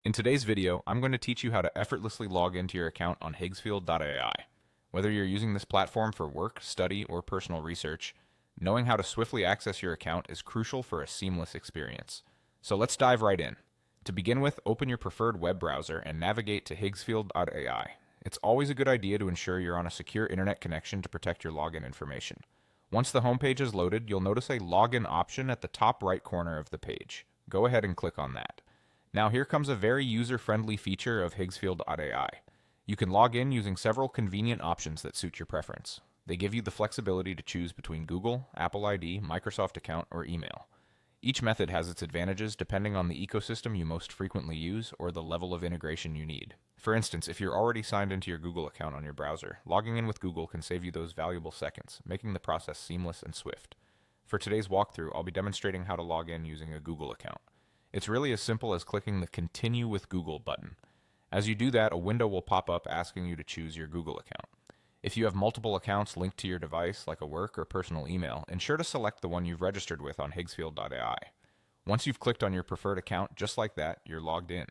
In today's video, I'm going to teach you how to effortlessly log into your account on Higgsfield AI. Whether you're using this platform for work, study, or personal research, knowing how to swiftly access your account is crucial for a seamless experience. So let's dive right in. To begin with, open your preferred web browser and navigate to Higgsfield AI. It's always a good idea to ensure you're on a secure internet connection to protect your login information. Once the homepage is loaded, you'll notice a login option at the top right corner of the page. Go ahead and click on that. Now here comes a very user-friendly feature of Higgsfield AI. You can log in using several convenient options that suit your preference. They give you the flexibility to choose between Google, Apple ID, Microsoft account, or email. Each method has its advantages depending on the ecosystem you most frequently use or the level of integration you need. For instance, if you're already signed into your Google account on your browser, logging in with Google can save you those valuable seconds, making the process seamless and swift. For today's walkthrough, I'll be demonstrating how to log in using a Google account. It's really as simple as clicking the Continue with Google button. As you do that, a window will pop up asking you to choose your Google account. If you have multiple accounts linked to your device, like a work or personal email, ensure to select the one you've registered with on Higgsfield AI. Once you've clicked on your preferred account, just like that, you're logged in.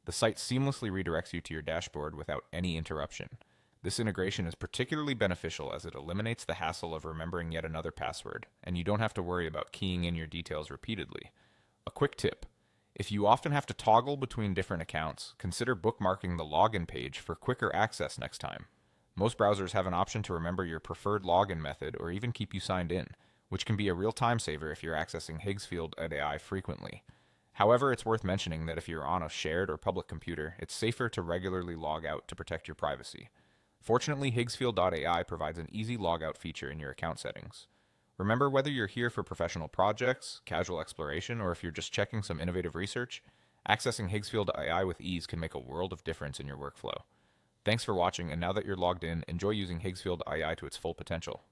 The site seamlessly redirects you to your dashboard without any interruption. This integration is particularly beneficial as it eliminates the hassle of remembering yet another password, and you don't have to worry about keying in your details repeatedly. A quick tip: if you often have to toggle between different accounts, consider bookmarking the login page for quicker access next time. Most browsers have an option to remember your preferred login method or even keep you signed in, which can be a real time saver if you're accessing Higgsfield AI frequently. However, it's worth mentioning that if you're on a shared or public computer, it's safer to regularly log out to protect your privacy. Fortunately, Higgsfield AI provides an easy logout feature in your account settings. Remember, whether you're here for professional projects, casual exploration, or if you're just checking some innovative research, accessing Higgsfield AI with ease can make a world of difference in your workflow. Thanks for watching, and now that you're logged in, enjoy using Higgsfield AI to its full potential.